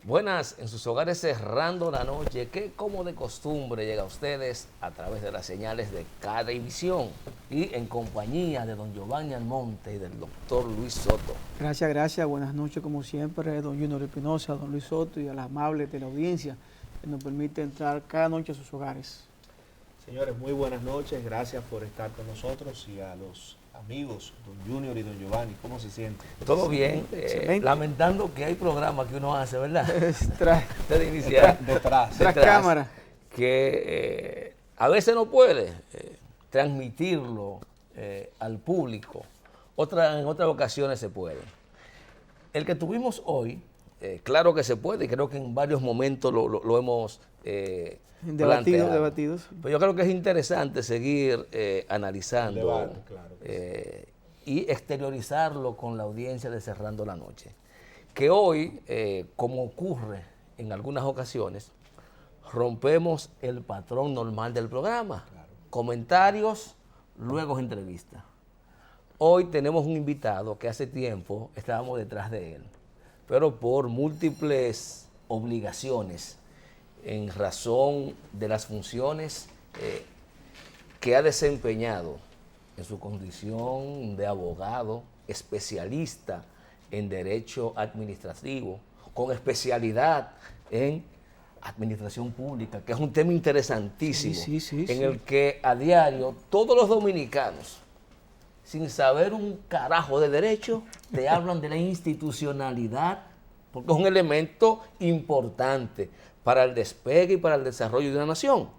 Buenas, en sus hogares cerrando la noche, que como de costumbre llega a ustedes a través de las señales de Cadevisión y en compañía de don Giovanni Almonte y del doctor Luis Soto. Gracias. Buenas noches, como siempre, don Junior Espinosa, don Luis Soto y a las amables de la audiencia que nos permite entrar cada noche a sus hogares. Señores, muy buenas noches, gracias por estar con nosotros y a los amigos, don Junior y don Giovanni, ¿cómo se sienten? Todo bien, lamentando que hay programas que uno hace, ¿verdad? Antes de iniciar. Detrás. Tras cámara. Que a veces no puede transmitirlo al público, en otras ocasiones se puede. El que tuvimos hoy, claro que se puede, y creo que en varios momentos lo hemos debatidos. Pero yo creo que es interesante seguir analizando Debate, claro y exteriorizarlo con la audiencia de Cerrando la Noche. Que hoy, como ocurre en algunas ocasiones, rompemos el patrón normal del programa. Claro. Comentarios, luego entrevista. Hoy tenemos un invitado que hace tiempo estábamos detrás de él, pero por múltiples obligaciones, en razón de las funciones que ha desempeñado en su condición de abogado, especialista en derecho administrativo, con especialidad en administración pública, que es un tema interesantísimo, en el que a diario todos los dominicanos, sin saber un carajo de derecho, te hablan de la institucionalidad, porque es un elemento importante para el despegue y para el desarrollo de una nación.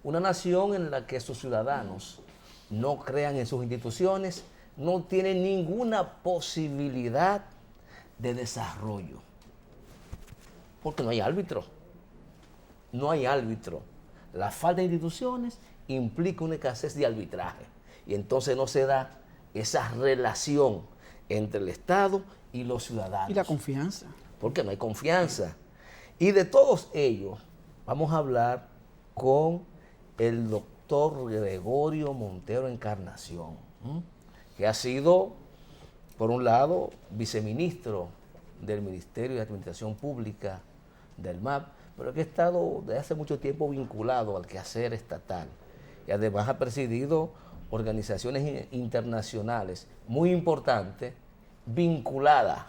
Una nación en la que sus ciudadanos no crean en sus instituciones, no tienen ninguna posibilidad de desarrollo. Porque no hay árbitro. No hay árbitro. La falta de instituciones implica una escasez de arbitraje. Y entonces no se da esa relación entre el Estado y los ciudadanos. Y la confianza. Porque no hay confianza. Y de todos ellos vamos a hablar con el doctor Gregorio Montero Encarnación, que ha sido, por un lado, viceministro del Ministerio de Administración Pública del MAP, pero que ha estado desde hace mucho tiempo vinculado al quehacer estatal. Y además ha presidido organizaciones internacionales muy importantes vinculadas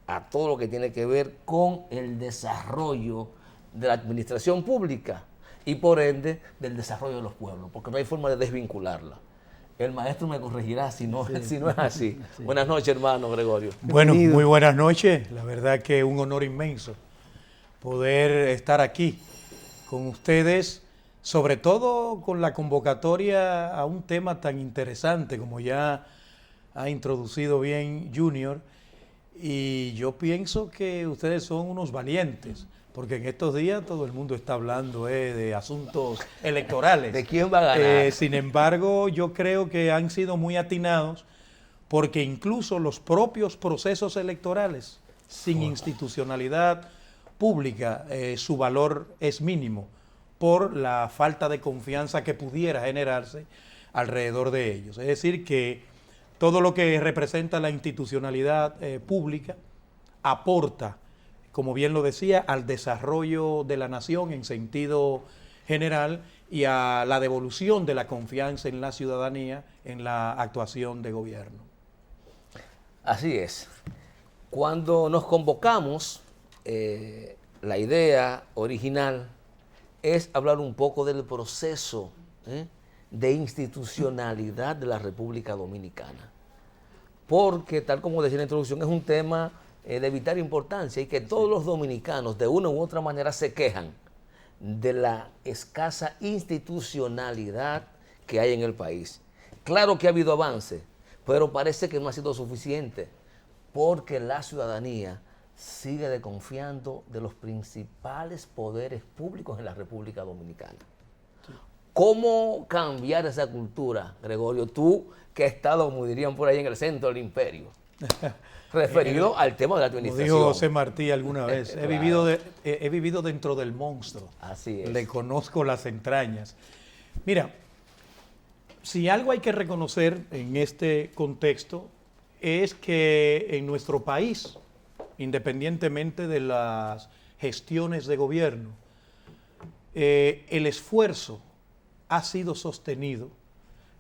a todo lo que tiene que ver con el desarrollo de la administración pública y por ende del desarrollo de los pueblos, porque no hay forma de desvincularla. El maestro me corregirá si no es así. Sí. Buenas noches, hermano Gregorio. Bueno, muy buenas noches. La verdad que es un honor inmenso poder estar aquí con ustedes, sobre todo con la convocatoria a un tema tan interesante como ya ha introducido bien Junior. Y yo pienso que ustedes son unos valientes, porque en estos días todo el mundo está hablando de asuntos electorales. ¿De quién va a ganar? Sin embargo, yo creo que han sido muy atinados, porque incluso los propios procesos electorales, sin institucionalidad pública, su valor es mínimo por la falta de confianza que pudiera generarse alrededor de ellos. Es decir, que todo lo que representa la institucionalidad pública aporta, como bien lo decía, al desarrollo de la nación en sentido general y a la devolución de la confianza en la ciudadanía en la actuación de gobierno. Así es. Cuando nos convocamos, la idea original es hablar un poco del proceso de institucionalidad de la República Dominicana. Porque, tal como decía en la introducción, es un tema de vital importancia y que todos los dominicanos, de una u otra manera, se quejan de la escasa institucionalidad que hay en el país. Claro que ha habido avance, pero parece que no ha sido suficiente, porque la ciudadanía sigue desconfiando de los principales poderes públicos en la República Dominicana. ¿Cómo cambiar esa cultura, Gregorio? Tú que has estado, como dirían por ahí, en el centro del imperio, referido al tema de la administración. Como dijo José Martí alguna vez, he vivido dentro del monstruo. Así es. Le conozco las entrañas. Mira, si algo hay que reconocer en este contexto es que en nuestro país, independientemente de las gestiones de gobierno, el esfuerzo ha sido sostenido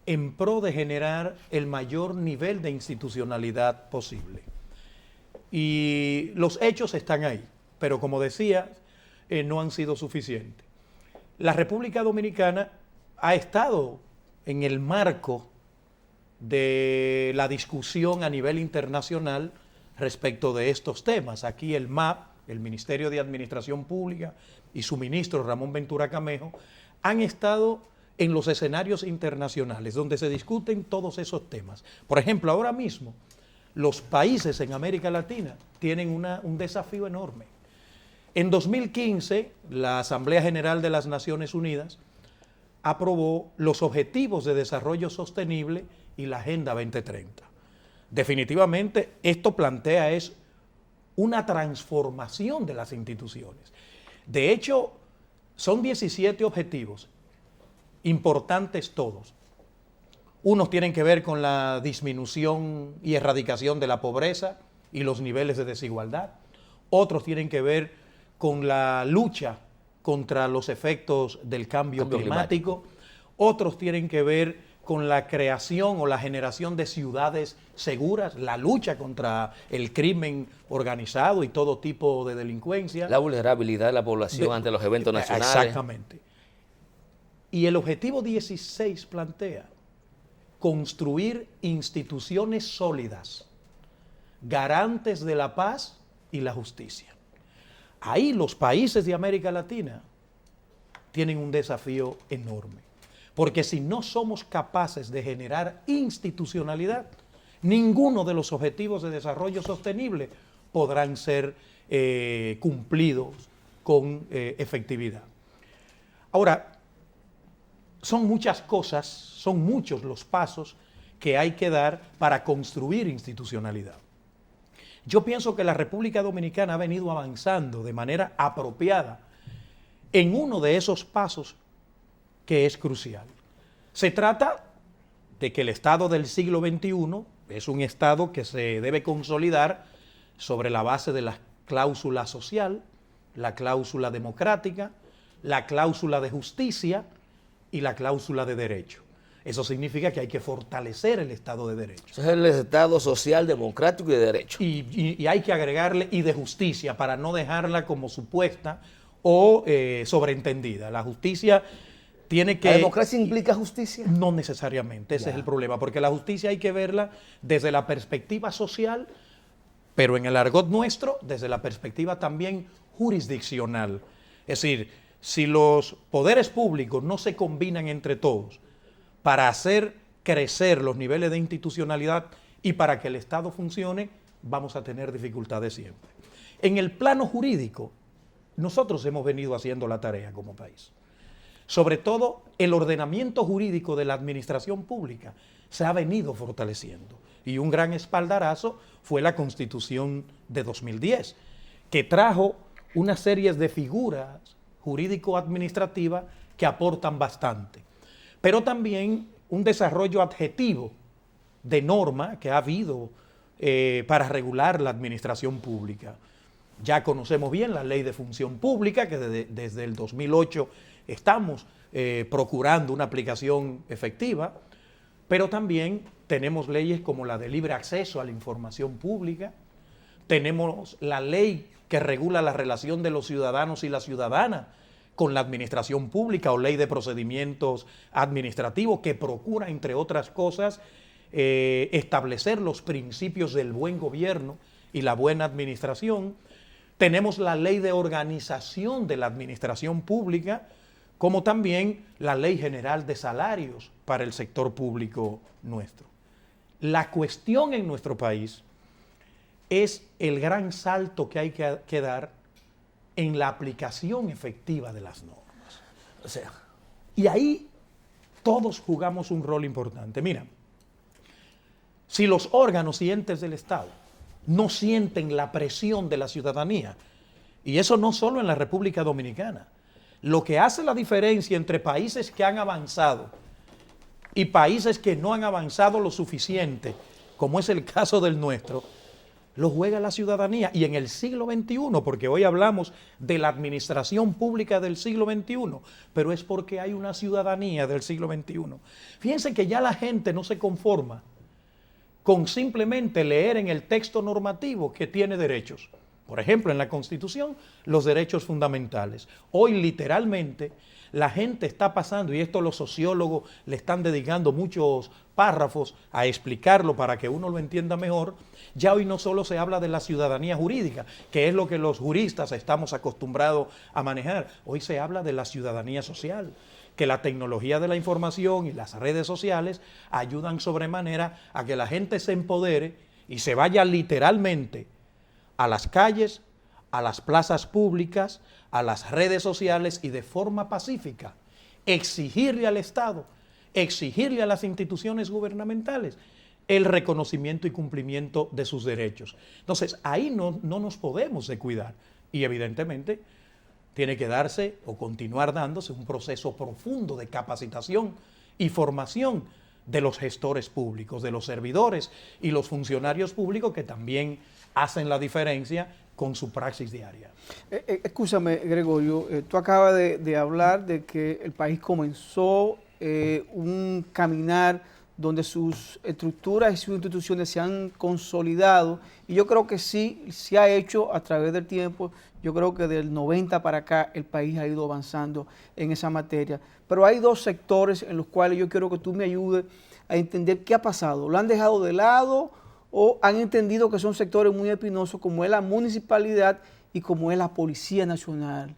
en pro de generar el mayor nivel de institucionalidad posible. Y los hechos están ahí, pero como decía, no han sido suficientes. La República Dominicana ha estado en el marco de la discusión a nivel internacional respecto de estos temas. Aquí el MAP, el Ministerio de Administración Pública, y su ministro Ramón Ventura Camejo han estado en los escenarios internacionales donde se discuten todos esos temas. Por ejemplo, ahora mismo los países en América Latina tienen un desafío enorme. En 2015, la Asamblea General de las Naciones Unidas aprobó los Objetivos de Desarrollo Sostenible y la Agenda 2030. Definitivamente, esto plantea una transformación de las instituciones. De hecho, son 17 objetivos, importantes todos. Unos tienen que ver con la disminución y erradicación de la pobreza y los niveles de desigualdad. Otros tienen que ver con la lucha contra los efectos del cambio climático. Otros tienen que ver con la creación o la generación de ciudades seguras, la lucha contra el crimen organizado y todo tipo de delincuencia. La vulnerabilidad de la población ante los eventos nacionales. Exactamente. Y el objetivo 16 plantea construir instituciones sólidas, garantes de la paz y la justicia. Ahí los países de América Latina tienen un desafío enorme, porque si no somos capaces de generar institucionalidad, ninguno de los objetivos de desarrollo sostenible podrán ser cumplidos con efectividad. Ahora, son muchas cosas, son muchos los pasos que hay que dar para construir institucionalidad. Yo pienso que la República Dominicana ha venido avanzando de manera apropiada en uno de esos pasos que es crucial. Se trata de que el Estado del siglo XXI es un Estado que se debe consolidar sobre la base de la cláusula social, la cláusula democrática, la cláusula de justicia y la cláusula de derecho. Eso significa que hay que fortalecer el Estado de Derecho. Eso es el Estado social, democrático y de derecho. Y hay que agregarle y de justicia para no dejarla como supuesta o sobreentendida. La justicia tiene que... ¿La democracia implica justicia? No necesariamente, ese es el problema, porque la justicia hay que verla desde la perspectiva social, pero en el argot nuestro, desde la perspectiva también jurisdiccional. Es decir, si los poderes públicos no se combinan entre todos para hacer crecer los niveles de institucionalidad y para que el Estado funcione, vamos a tener dificultades siempre. En el plano jurídico, nosotros hemos venido haciendo la tarea como país. Sobre todo, el ordenamiento jurídico de la administración pública se ha venido fortaleciendo. Y un gran espaldarazo fue la Constitución de 2010, que trajo una serie de figuras jurídico-administrativas que aportan bastante. Pero también un desarrollo adjetivo de norma que ha habido para regular la administración pública. Ya conocemos bien la Ley de Función Pública, que desde el 2008 estamos procurando una aplicación efectiva, pero también tenemos leyes como la de libre acceso a la información pública, tenemos la ley que regula la relación de los ciudadanos y las ciudadanas con la administración pública o ley de procedimientos administrativos que procura, entre otras cosas, establecer los principios del buen gobierno y la buena administración. Tenemos la ley de organización de la administración pública, como también la ley general de salarios para el sector público nuestro. La cuestión en nuestro país es el gran salto que hay que dar en la aplicación efectiva de las normas. O sea, y ahí todos jugamos un rol importante. Mira, si los órganos y entes del Estado no sienten la presión de la ciudadanía, y eso no solo en la República Dominicana, lo que hace la diferencia entre países que han avanzado y países que no han avanzado lo suficiente, como es el caso del nuestro, lo juega la ciudadanía. Y en el siglo XXI, porque hoy hablamos de la administración pública del siglo XXI, pero es porque hay una ciudadanía del siglo XXI. Fíjense que ya la gente no se conforma con simplemente leer en el texto normativo que tiene derechos. Por ejemplo, en la Constitución, los derechos fundamentales. Hoy, literalmente, la gente está pasando, y esto los sociólogos le están dedicando muchos párrafos a explicarlo para que uno lo entienda mejor. Ya hoy no solo se habla de la ciudadanía jurídica, que es lo que los juristas estamos acostumbrados a manejar. Hoy se habla de la ciudadanía social, que la tecnología de la información y las redes sociales ayudan sobremanera a que la gente se empodere y se vaya literalmente a las calles, a las plazas públicas, a las redes sociales y de forma pacífica exigirle al Estado, exigirle a las instituciones gubernamentales el reconocimiento y cumplimiento de sus derechos. Entonces, ahí no nos podemos descuidar y evidentemente tiene que darse o continuar dándose un proceso profundo de capacitación y formación de los gestores públicos, de los servidores y los funcionarios públicos que también hacen la diferencia con su praxis diaria. Escúchame, Gregorio, tú acabas de hablar de que el país comenzó un caminar donde sus estructuras y sus instituciones se han consolidado, y yo creo que sí, se ha hecho a través del tiempo. Yo creo que del 90 para acá el país ha ido avanzando en esa materia, pero hay dos sectores en los cuales yo quiero que tú me ayudes a entender qué ha pasado. ¿Lo han dejado de lado o han entendido que son sectores muy espinosos, como es la municipalidad y como es la Policía Nacional?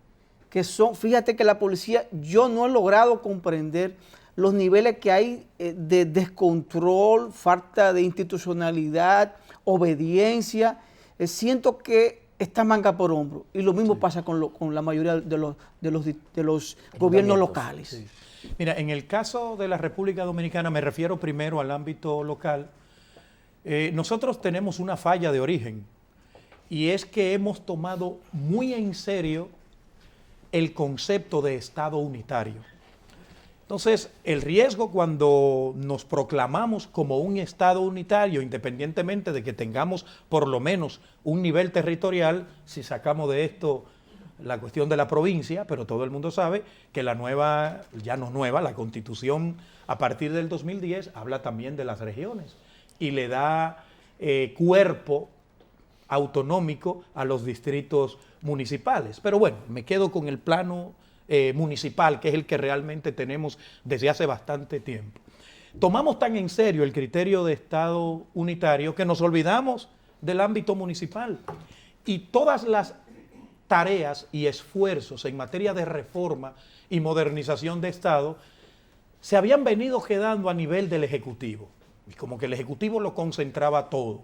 Que son, fíjate que la policía, yo no he logrado comprender los niveles que hay de descontrol, falta de institucionalidad, obediencia. Siento que está manga por hombro, y lo mismo pasa con la mayoría de los gobiernos locales. Sí. Mira, en el caso de la República Dominicana, me refiero primero al ámbito local. Nosotros tenemos una falla de origen, y es que hemos tomado muy en serio el concepto de Estado unitario. Entonces, el riesgo cuando nos proclamamos como un Estado unitario, independientemente de que tengamos por lo menos un nivel territorial, si sacamos de esto la cuestión de la provincia, pero todo el mundo sabe que la nueva, ya no nueva, la Constitución a partir del 2010 habla también de las regiones y le da cuerpo autonómico a los distritos municipales. Pero bueno, me quedo con el plano municipal, que es el que realmente tenemos desde hace bastante tiempo. Tomamos tan en serio el criterio de Estado unitario que nos olvidamos del ámbito municipal, y todas las tareas y esfuerzos en materia de reforma y modernización de Estado se habían venido quedando a nivel del Ejecutivo, y como que el Ejecutivo lo concentraba todo,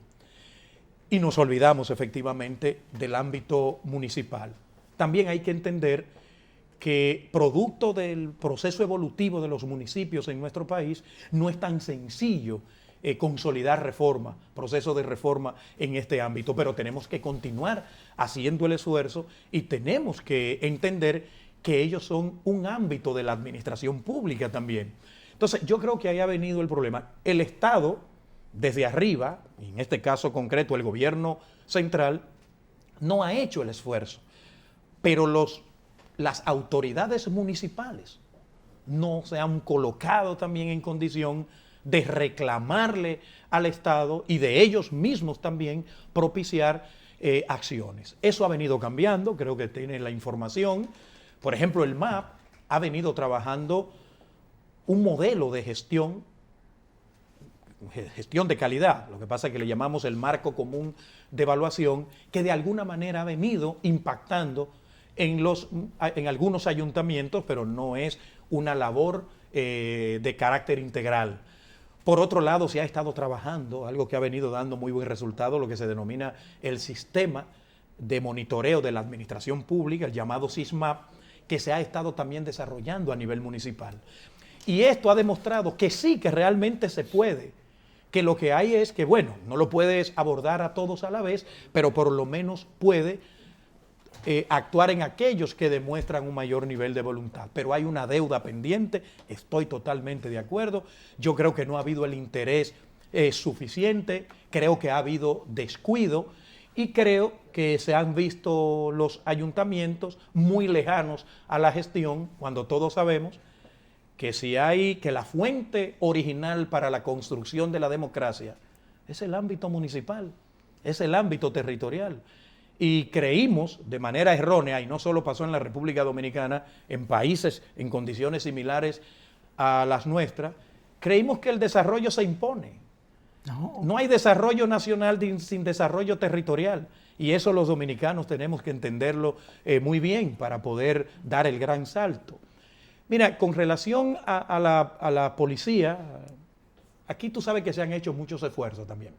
y nos olvidamos efectivamente del ámbito municipal. También hay que entender que producto del proceso evolutivo de los municipios en nuestro país, no es tan sencillo consolidar reforma, proceso de reforma en este ámbito, pero tenemos que continuar haciendo el esfuerzo y tenemos que entender que ellos son un ámbito de la administración pública también. Entonces, yo creo que ahí ha venido el problema. El Estado, desde arriba, en este caso concreto el gobierno central, no ha hecho el esfuerzo, pero las autoridades municipales no se han colocado también en condición de reclamarle al Estado y de ellos mismos también propiciar acciones. Eso ha venido cambiando, creo que tienen la información. Por ejemplo, el MAP ha venido trabajando un modelo de gestión de calidad, lo que pasa es que le llamamos el marco común de evaluación, que de alguna manera ha venido impactando en algunos ayuntamientos, pero no es una labor de carácter integral. Por otro lado, se ha estado trabajando, algo que ha venido dando muy buen resultado, lo que se denomina el sistema de monitoreo de la administración pública, el llamado SISMAP, que se ha estado también desarrollando a nivel municipal. Y esto ha demostrado que sí, que realmente se puede, que lo que hay es que, bueno, no lo puedes abordar a todos a la vez, pero por lo menos puede actuar en aquellos que demuestran un mayor nivel de voluntad. Pero hay una deuda pendiente, estoy totalmente de acuerdo. Yo creo que no ha habido el interés suficiente, creo que ha habido descuido y creo que se han visto los ayuntamientos muy lejanos a la gestión, cuando todos sabemos que la fuente original para la construcción de la democracia es el ámbito municipal, es el ámbito territorial. Y creímos de manera errónea, y no solo pasó en la República Dominicana, en países en condiciones similares a las nuestras, creímos que el desarrollo se impone. No hay desarrollo nacional sin desarrollo territorial. Y eso los dominicanos tenemos que entenderlo muy bien para poder dar el gran salto. Mira, con relación a la policía, aquí tú sabes que se han hecho muchos esfuerzos también.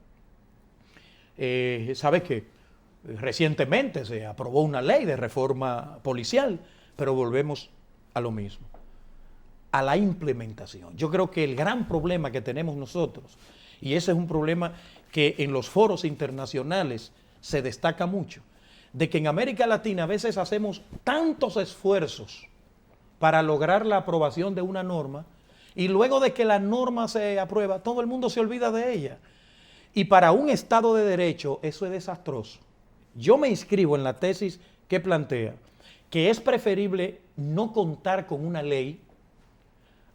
Sabes que recientemente se aprobó una ley de reforma policial, pero volvemos a lo mismo, a la implementación. Yo creo que el gran problema que tenemos nosotros, y ese es un problema que en los foros internacionales se destaca mucho, de que en América Latina a veces hacemos tantos esfuerzos para lograr la aprobación de una norma y luego de que la norma se aprueba, todo el mundo se olvida de ella. Y para un Estado de Derecho eso es desastroso. Yo me inscribo en la tesis que plantea que es preferible no contar con una ley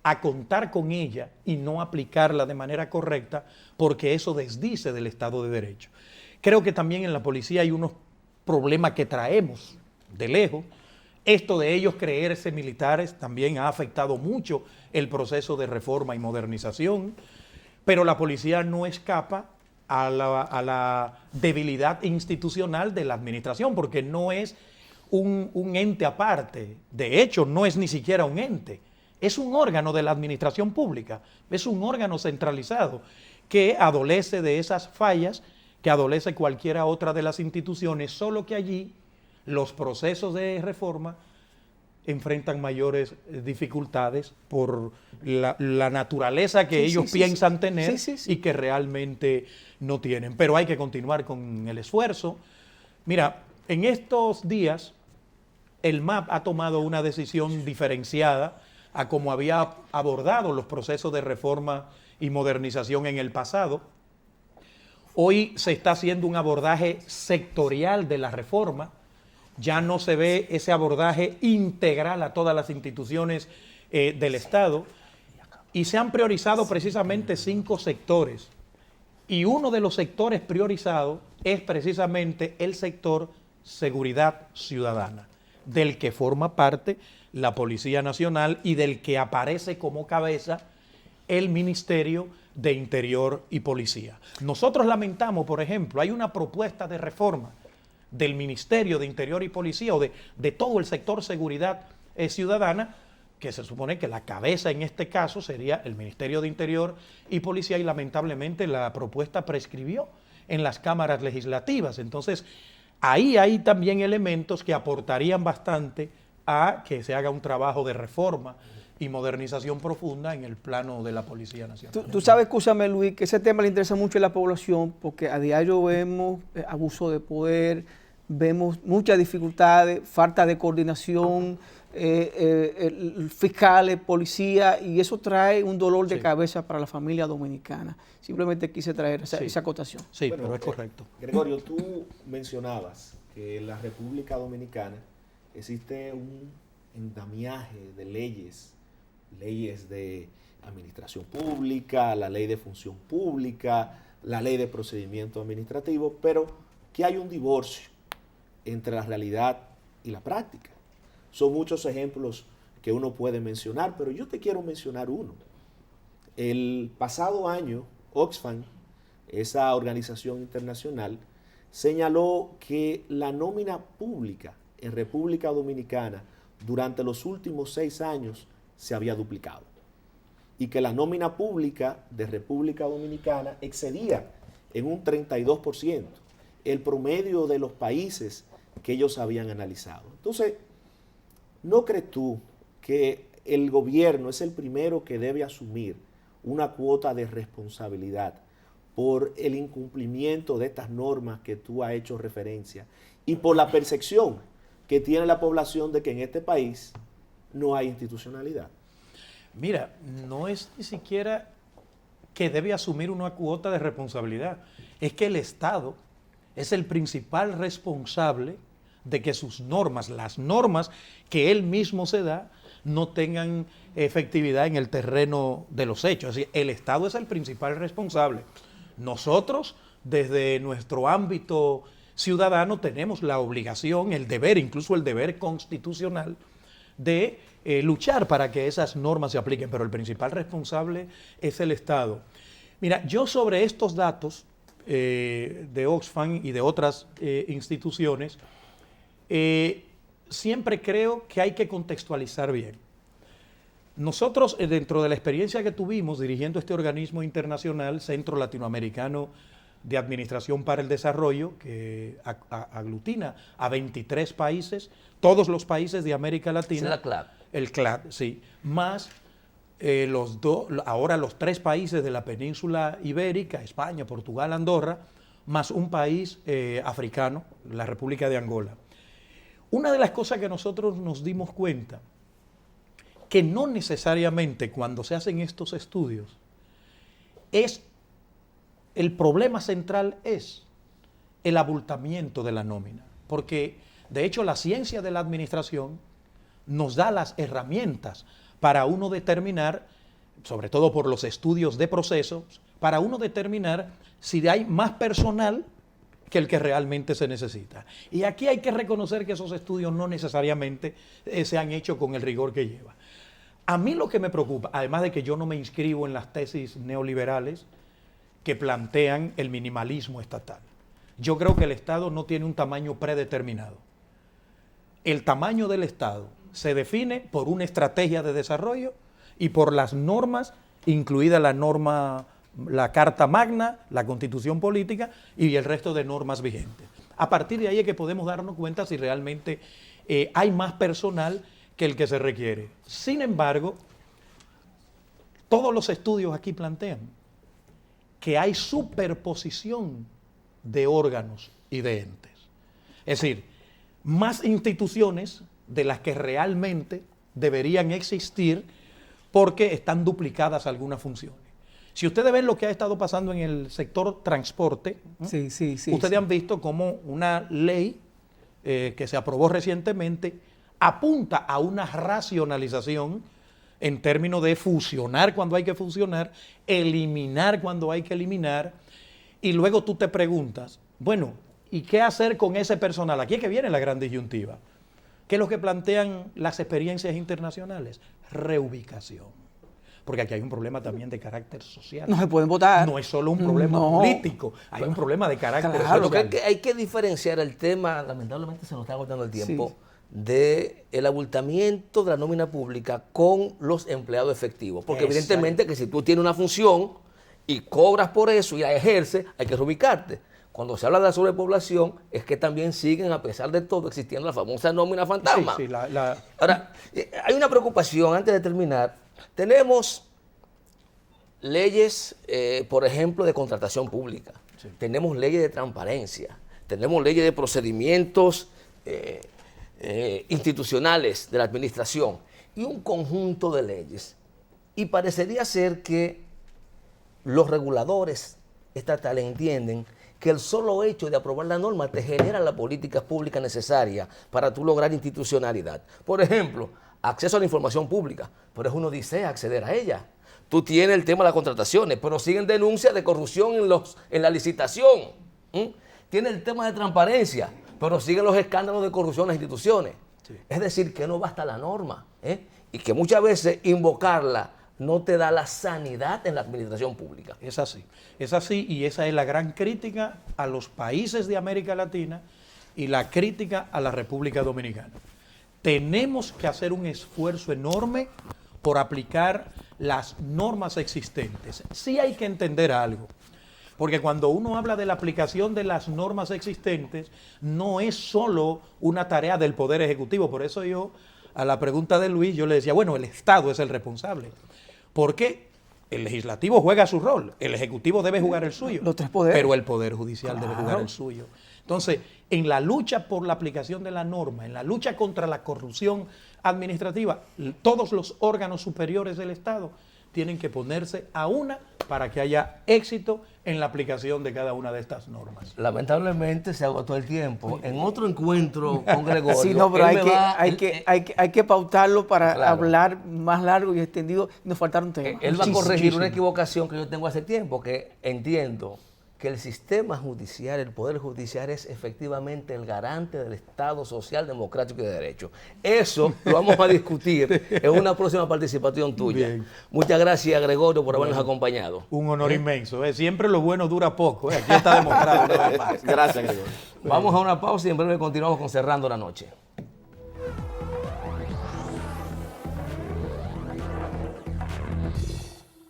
a contar con ella y no aplicarla de manera correcta, porque eso desdice del Estado de Derecho. Creo que también en la policía hay unos problemas que traemos de lejos. Esto de ellos creerse militares también ha afectado mucho el proceso de reforma y modernización, pero la policía no escapa a la debilidad institucional de la administración, porque no es un ente aparte. De hecho, no es ni siquiera un ente. Es un órgano de la administración pública, es un órgano centralizado que adolece de esas fallas que adolece cualquiera otra de las instituciones, solo que allí los procesos de reforma enfrentan mayores dificultades por la naturaleza que ellos piensan tener y que realmente no tienen. Pero hay que continuar con el esfuerzo. Mira, en estos días el MAP ha tomado una decisión diferenciada a como había abordado los procesos de reforma y modernización en el pasado. Hoy se está haciendo un abordaje sectorial de la reforma. Ya no se ve ese abordaje integral a todas las instituciones del Estado y se han priorizado precisamente 5 sectores. Y uno de los sectores priorizados es precisamente el sector seguridad ciudadana, del que forma parte la Policía Nacional y del que aparece como cabeza el Ministerio de Interior y Policía. Nosotros lamentamos, por ejemplo, hay una propuesta de reforma del Ministerio de Interior y Policía o de todo el sector seguridad ciudadana, que se supone que la cabeza en este caso sería el Ministerio de Interior y Policía, y lamentablemente la propuesta prescribió en las cámaras legislativas. Entonces, ahí hay también elementos que aportarían bastante a que se haga un trabajo de reforma y modernización profunda en el plano de la Policía Nacional. Tú sabes, escúchame Luis, que ese tema le interesa mucho a la población porque a diario vemos abuso de poder, vemos muchas dificultades, falta de coordinación, fiscales, policía, y eso trae un dolor de cabeza para la familia dominicana. Simplemente quise traer esa acotación. Sí, bueno, pero es correcto. Gregorio, tú mencionabas que en la República Dominicana existe un endamiaje de leyes de administración pública, la ley de función pública, la ley de procedimiento administrativo, pero que hay un divorcio entre la realidad y la práctica. Son muchos ejemplos que uno puede mencionar, pero yo te quiero mencionar uno. El pasado año, Oxfam, esa organización internacional, señaló que la nómina pública en República Dominicana durante los últimos 6 años se había duplicado y que la nómina pública de República Dominicana excedía en un 32% el promedio de los países que ellos habían analizado. Entonces, ¿no crees tú que el gobierno es el primero que debe asumir una cuota de responsabilidad por el incumplimiento de estas normas que tú has hecho referencia y por la percepción que tiene la población de que en este país no hay institucionalidad? Mira, no es ni siquiera que debe asumir una cuota de responsabilidad. Es que el Estado es el principal responsable de que sus normas, las normas que él mismo se da, no tengan efectividad en el terreno de los hechos. Es decir, el Estado es el principal responsable. Nosotros, desde nuestro ámbito ciudadano, tenemos la obligación, el deber, incluso el deber constitucional, de luchar para que esas normas se apliquen, pero el principal responsable es el Estado. Mira, yo sobre estos datos de Oxfam y de otras instituciones, siempre creo que hay que contextualizar bien. Nosotros, dentro de la experiencia que tuvimos dirigiendo este organismo internacional, Centro Latinoamericano de Administración para el Desarrollo, que aglutina a 23 países, todos los países de América Latina. Es la CLAD. El CLAD, sí. Más ahora los 3 países de la península ibérica, España, Portugal, Andorra, más un país africano, la República de Angola. Una de las cosas que nosotros nos dimos cuenta, que no necesariamente cuando se hacen estos estudios, el problema central es el abultamiento de la nómina, porque de hecho la ciencia de la administración nos da las herramientas para uno determinar, sobre todo por los estudios de procesos, para uno determinar si hay más personal que el que realmente se necesita. Y aquí hay que reconocer que esos estudios no necesariamente se han hecho con el rigor que lleva. A mí lo que me preocupa, además de que yo no me inscribo en las tesis neoliberales que plantean el minimalismo estatal, yo creo que el Estado no tiene un tamaño predeterminado. El tamaño del Estado se define por una estrategia de desarrollo y por las normas, incluida la norma, la Carta Magna, la Constitución Política y el resto de normas vigentes. A partir de ahí es que podemos darnos cuenta si realmente hay más personal que el que se requiere. Sin embargo, todos los estudios aquí plantean que hay superposición de órganos y de entes. Es decir, más instituciones de las que realmente deberían existir porque están duplicadas algunas funciones. Si ustedes ven lo que ha estado pasando en el sector transporte, Sí, ustedes han visto cómo una ley que se aprobó recientemente apunta a una racionalización en términos de fusionar cuando hay que fusionar, eliminar cuando hay que eliminar, y luego tú te preguntas, bueno, ¿y qué hacer con ese personal? Aquí es que viene la gran disyuntiva. ¿Qué es lo que plantean las experiencias internacionales? Reubicación. Porque aquí hay un problema también de carácter social. No se pueden votar. No es solo un problema político, hay un problema de carácter social. Lo que hay que diferenciar el tema, lamentablemente se nos está agotando el tiempo, del abultamiento de la nómina pública con los empleados efectivos. Porque evidentemente que si tú tienes una función y cobras por eso y la ejerces, hay que reubicarte. Cuando se habla de la sobrepoblación, es que también siguen, a pesar de todo, existiendo la famosa nómina fantasma. Ahora, hay una preocupación, antes de terminar. Tenemos leyes, por ejemplo, de contratación pública. Sí. Tenemos leyes de transparencia. Tenemos leyes de procedimientos institucionales de la administración y un conjunto de leyes. Y parecería ser que los reguladores estatales entienden que el solo hecho de aprobar la norma te genera las políticas públicas necesarias para tú lograr institucionalidad. Por ejemplo, acceso a la información pública, pero uno dice acceder a ella. Tú tienes el tema de las contrataciones, pero siguen denuncias de corrupción en la licitación. Tienes el tema de transparencia, pero siguen los escándalos de corrupción en las instituciones. Sí. Es decir, que no basta la norma, y que muchas veces invocarla no te da la sanidad en la administración pública. Es así y esa es la gran crítica a los países de América Latina y la crítica a la República Dominicana. Tenemos que hacer un esfuerzo enorme por aplicar las normas existentes. Sí hay que entender algo, porque cuando uno habla de la aplicación de las normas existentes, no es solo una tarea del Poder Ejecutivo. Por eso yo, a la pregunta de Luis, yo le decía, bueno, el Estado es el responsable. Porque el legislativo juega su rol, el ejecutivo debe jugar el suyo, los 3 poderes, pero el Poder Judicial debe jugar el suyo. Entonces, en la lucha por la aplicación de la norma, en la lucha contra la corrupción administrativa, todos los órganos superiores del Estado tienen que ponerse a una para que haya éxito en la aplicación de cada una de estas normas. Lamentablemente se agotó el tiempo. En otro encuentro con Gregorio, Sí, no, pero él me va- hay que pautarlo para Claro. hablar más largo y extendido. Nos faltaron temas. Él va a Muchísimo. corregir una equivocación que yo tengo hace tiempo, que entiendo que el sistema judicial, el Poder Judicial es efectivamente el garante del Estado social, democrático y de derecho. Eso lo vamos a discutir en una próxima participación tuya. Bien. Muchas gracias, Gregorio, por habernos acompañado. Un honor inmenso. Siempre lo bueno dura poco. Aquí está demostrado una vez más. Gracias, Gregorio. Vamos a una pausa y en breve continuamos con Cerrando la Noche.